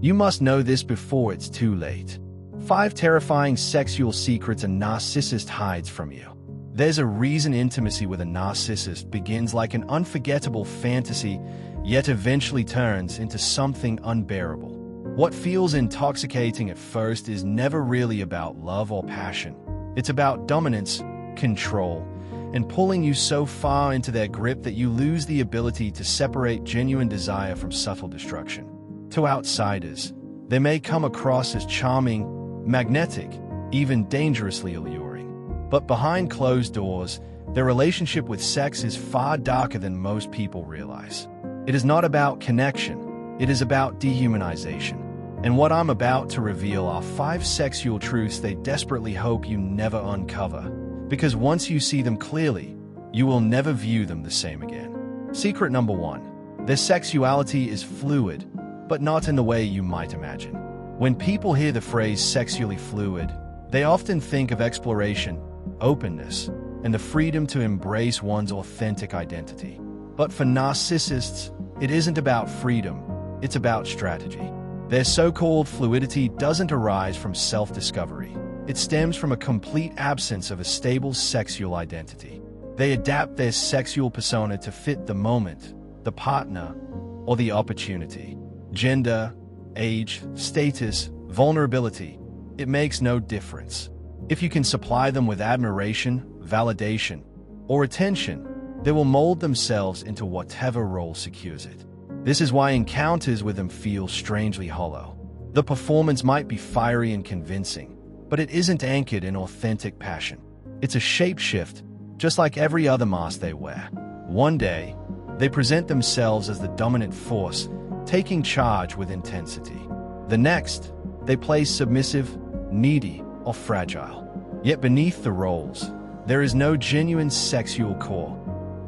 You must know this before it's too late. 5 terrifying sexual secrets a narcissist hides from you. There's a reason intimacy with a narcissist begins like an unforgettable fantasy, yet eventually turns into something unbearable. What feels intoxicating at first is never really about love or passion. It's about dominance, control, and pulling you so far into their grip that you lose the ability to separate genuine desire from subtle destruction. To outsiders, they may come across as charming, magnetic, even dangerously alluring. But behind closed doors, their relationship with sex is far darker than most people realize. It is not about connection, it is about dehumanization. And what I'm about to reveal are 5 sexual truths they desperately hope you never uncover. Because once you see them clearly, you will never view them the same again. Secret number 1. Their sexuality is fluid, but not in the way you might imagine. When people hear the phrase sexually fluid, they often think of exploration, openness, and the freedom to embrace one's authentic identity. But for narcissists, it isn't about freedom, it's about strategy. Their so-called fluidity doesn't arise from self-discovery. It stems from a complete absence of a stable sexual identity. They adapt their sexual persona to fit the moment, the partner, or the opportunity. Gender, age, status, vulnerability, it makes no difference. If you can supply them with admiration, validation, or attention, they will mold themselves into whatever role secures it. This is why encounters with them feel strangely hollow. The performance might be fiery and convincing, but it isn't anchored in authentic passion. It's a shapeshift, just like every other mask they wear. One day, they present themselves as the dominant force, taking charge with intensity. The next, they play submissive, needy, or fragile. Yet beneath the roles, there is no genuine sexual core,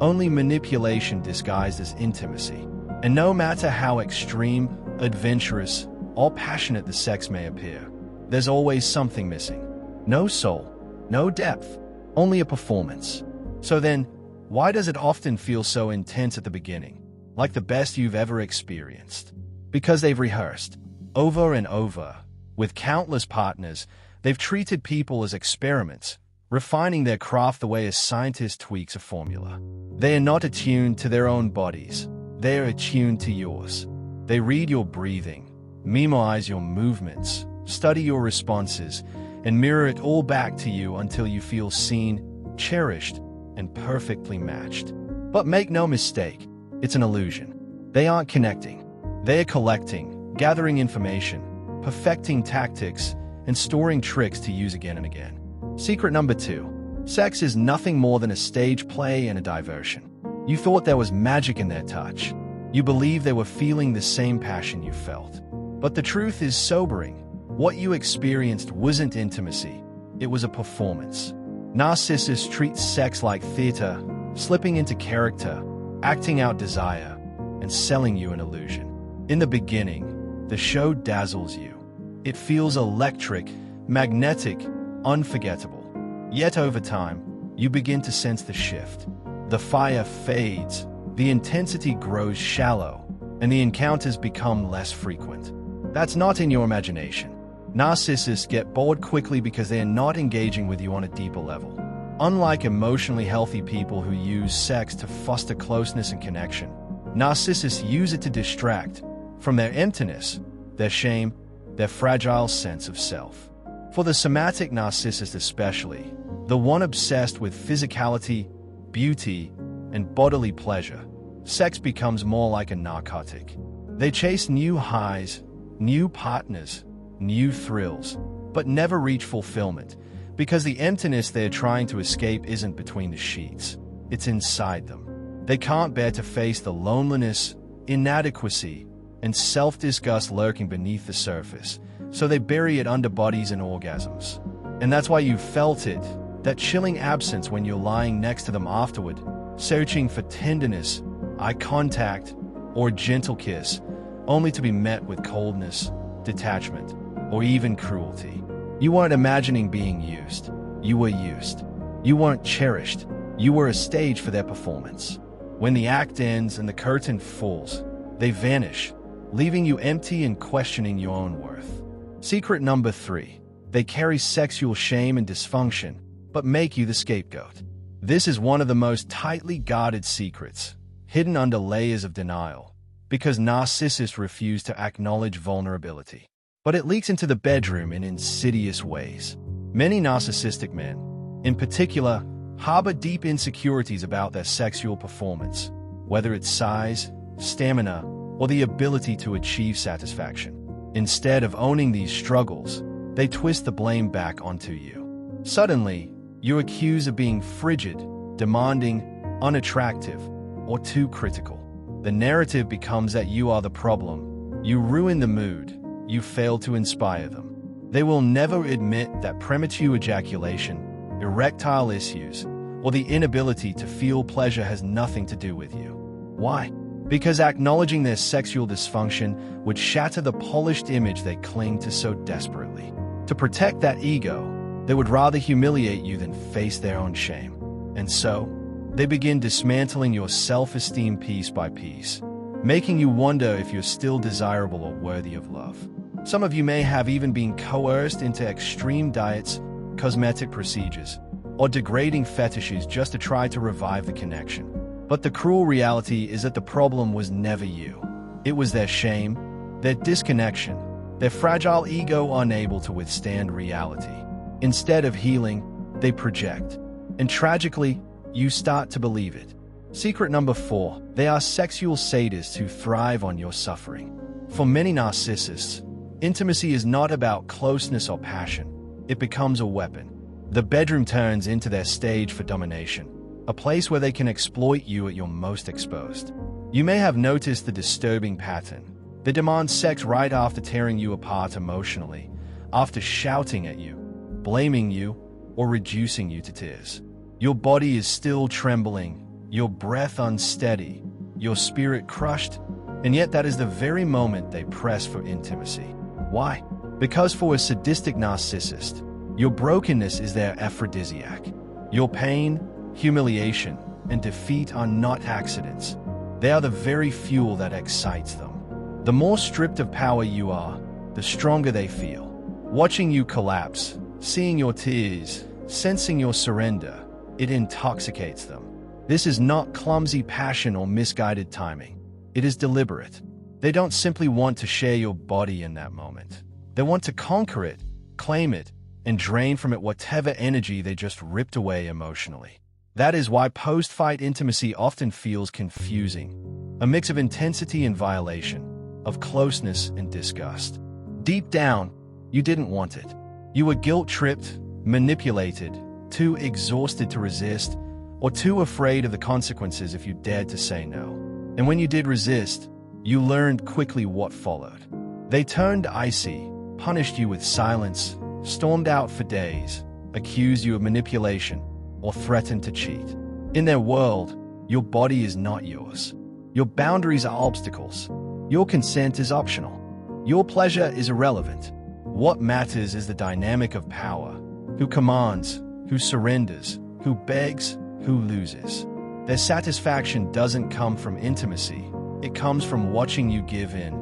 only manipulation disguised as intimacy. And no matter how extreme, adventurous, or passionate the sex may appear, there's always something missing. No soul, no depth, only a performance. So then, why does it often feel so intense at the beginning, like the best you've ever experienced? Because they've rehearsed, over and over, with countless partners. They've treated people as experiments, refining their craft the way a scientist tweaks a formula. They are not attuned to their own bodies. They are attuned to yours. They read your breathing, memorize your movements, study your responses, and mirror it all back to you until you feel seen, cherished, and perfectly matched. But make no mistake, it's an illusion. They aren't connecting. They are collecting, gathering information, perfecting tactics, and storing tricks to use again and again. Secret number 2. Sex is nothing more than a stage play and a diversion. You thought there was magic in their touch. You believed they were feeling the same passion you felt. But the truth is sobering. What you experienced wasn't intimacy. It was a performance. Narcissists treat sex like theater, slipping into character, acting out desire, and selling you an illusion. In the beginning, the show dazzles you. It feels electric, magnetic, unforgettable. Yet over time, you begin to sense the shift. The fire fades, the intensity grows shallow, and the encounters become less frequent. That's not in your imagination. Narcissists get bored quickly because they are not engaging with you on a deeper level. Unlike emotionally healthy people who use sex to foster closeness and connection, narcissists use it to distract from their emptiness, their shame, their fragile sense of self. For the somatic narcissist especially, the one obsessed with physicality, beauty, and bodily pleasure, sex becomes more like a narcotic. They chase new highs, new partners, new thrills, but never reach fulfillment because the emptiness they're trying to escape isn't between the sheets, it's inside them. They can't bear to face the loneliness, inadequacy, and self-disgust lurking beneath the surface, so they bury it under bodies and orgasms. And that's why you felt it, that chilling absence when you're lying next to them afterward, searching for tenderness, eye contact, or a gentle kiss, only to be met with coldness, detachment, or even cruelty. You weren't imagining being used. You were used. You weren't cherished. You were a stage for their performance. When the act ends and the curtain falls, they vanish, leaving you empty and questioning your own worth. Secret number 3. They carry sexual shame and dysfunction, but make you the scapegoat. This is one of the most tightly guarded secrets, hidden under layers of denial, because narcissists refuse to acknowledge vulnerability. But it leaks into the bedroom in insidious ways. Many narcissistic men, in particular, harbor deep insecurities about their sexual performance, whether it's size, stamina, or the ability to achieve satisfaction. Instead of owning these struggles, they twist the blame back onto you. Suddenly, you're accused of being frigid, demanding, unattractive, or too critical. The narrative becomes that you are the problem. You ruin the mood. You fail to inspire them. They will never admit that premature ejaculation, erectile issues, or the inability to feel pleasure has nothing to do with you. Why? Because acknowledging their sexual dysfunction would shatter the polished image they cling to so desperately. To protect that ego, they would rather humiliate you than face their own shame. And so, they begin dismantling your self-esteem piece by piece, making you wonder if you're still desirable or worthy of love. Some of you may have even been coerced into extreme diets, cosmetic procedures, or degrading fetishes just to try to revive the connection. But the cruel reality is that the problem was never you. It was their shame, their disconnection, their fragile ego unable to withstand reality. Instead of healing, they project. And tragically, you start to believe it. Secret number 4. They are sexual sadists who thrive on your suffering. For many narcissists, intimacy is not about closeness or passion. It becomes a weapon. The bedroom turns into their stage for domination, a place where they can exploit you at your most exposed. You may have noticed the disturbing pattern. They demand sex right after tearing you apart emotionally, after shouting at you, blaming you, or reducing you to tears. Your body is still trembling, your breath unsteady, your spirit crushed, and yet that is the very moment they press for intimacy. Why? Because for a sadistic narcissist, your brokenness is their aphrodisiac. Your pain, humiliation, and defeat are not accidents. They are the very fuel that excites them. The more stripped of power you are, the stronger they feel. Watching you collapse, seeing your tears, sensing your surrender, it intoxicates them. This is not clumsy passion or misguided timing. It is deliberate. They don't simply want to share your body in that moment. They want to conquer it, claim it, and drain from it whatever energy they just ripped away emotionally. That is why post-fight intimacy often feels confusing, a mix of intensity and violation, of closeness and disgust. Deep down, you didn't want it. You were guilt-tripped, manipulated, too exhausted to resist, or too afraid of the consequences if you dared to say no. And when you did resist, you learned quickly what followed. They turned icy, punished you with silence, stormed out for days, accused you of manipulation, or threatened to cheat. In their world, your body is not yours. Your boundaries are obstacles. Your consent is optional. Your pleasure is irrelevant. What matters is the dynamic of power. Who commands, who surrenders, who begs, who loses. Their satisfaction doesn't come from intimacy. It comes from watching you give in,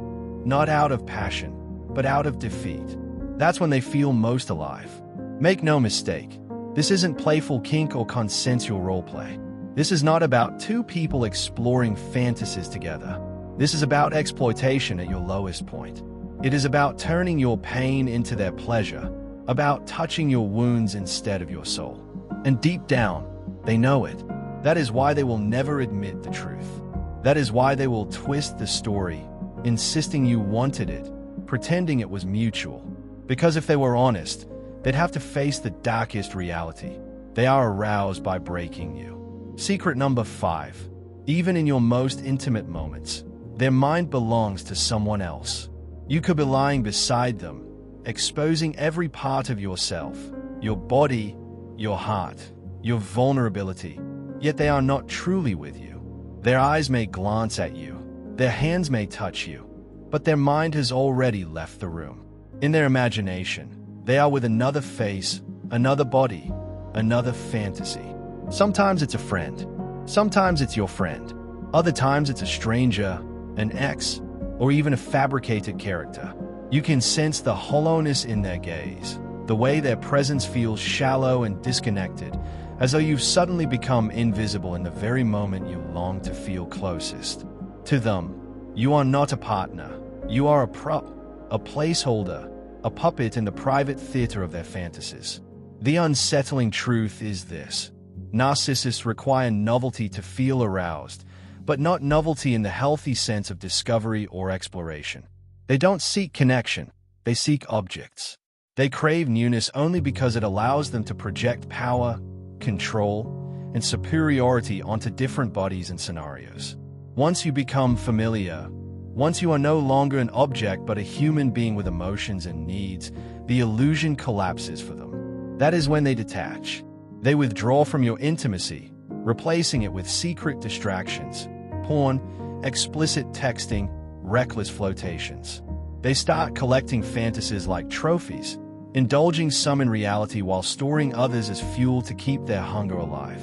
not out of passion, but out of defeat. That's when they feel most alive. Make no mistake, this isn't playful kink or consensual roleplay. This is not about two people exploring fantasies together. This is about exploitation at your lowest point. It is about turning your pain into their pleasure, about touching your wounds instead of your soul. And deep down, they know it. That is why they will never admit the truth. That is why they will twist the story, insisting you wanted it, pretending it was mutual. Because if they were honest, they'd have to face the darkest reality. They are aroused by breaking you. Secret number 5. Even in your most intimate moments, their mind belongs to someone else. You could be lying beside them, exposing every part of yourself, your body, your heart, your vulnerability, yet they are not truly with you. Their eyes may glance at you, their hands may touch you, but their mind has already left the room. In their imagination, they are with another face, another body, another fantasy. Sometimes it's a friend, sometimes it's your friend, other times it's a stranger, an ex, or even a fabricated character. You can sense the hollowness in their gaze, the way their presence feels shallow and disconnected, as though you've suddenly become invisible in the very moment you long to feel closest. To them, you are not a partner. You are a prop, a placeholder, a puppet in the private theater of their fantasies. The unsettling truth is this: narcissists require novelty to feel aroused, but not novelty in the healthy sense of discovery or exploration. They don't seek connection, they seek objects. They crave newness only because it allows them to project power, control, and superiority onto different bodies and scenarios. Once you become familiar, once you are no longer an object but a human being with emotions and needs, the illusion collapses for them. That is when they detach. They withdraw from your intimacy, replacing it with secret distractions, porn, explicit texting, reckless flotations. They start collecting fantasies like trophies, indulging some in reality while storing others as fuel to keep their hunger alive.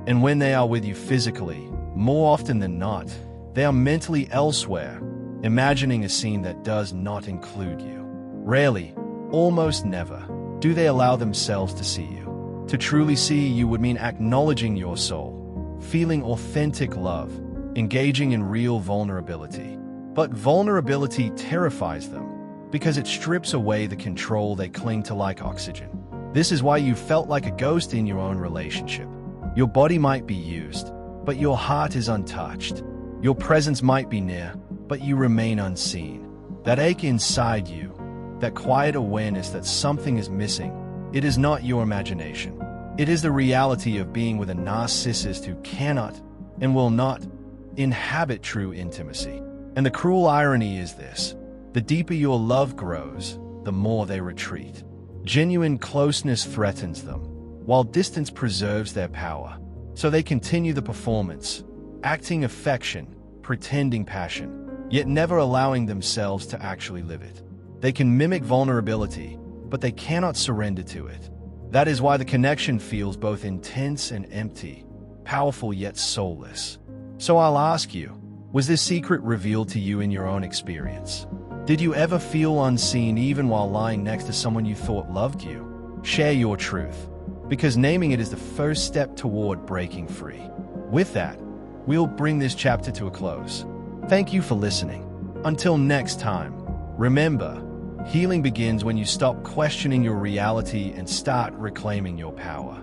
And when they are with you physically, more often than not, they are mentally elsewhere, imagining a scene that does not include you. Rarely, almost never, do they allow themselves to see you. To truly see you would mean acknowledging your soul, feeling authentic love, engaging in real vulnerability. But vulnerability terrifies them because it strips away the control they cling to like oxygen. This is why you felt like a ghost in your own relationship. Your body might be used, but your heart is untouched. Your presence might be near, but you remain unseen. That ache inside you, that quiet awareness that something is missing, it is not your imagination. It is the reality of being with a narcissist who cannot and will not inhabit true intimacy. And the cruel irony is this: the deeper your love grows, the more they retreat. Genuine closeness threatens them, while distance preserves their power. So they continue the performance, acting affection, pretending passion, yet never allowing themselves to actually live it. They can mimic vulnerability, but they cannot surrender to it. That is why the connection feels both intense and empty, powerful yet soulless. So I'll ask you, was this secret revealed to you in your own experience? Did you ever feel unseen even while lying next to someone you thought loved you? Share your truth, because naming it is the first step toward breaking free. With that, we'll bring this chapter to a close. Thank you for listening. Until next time, remember, healing begins when you stop questioning your reality and start reclaiming your power.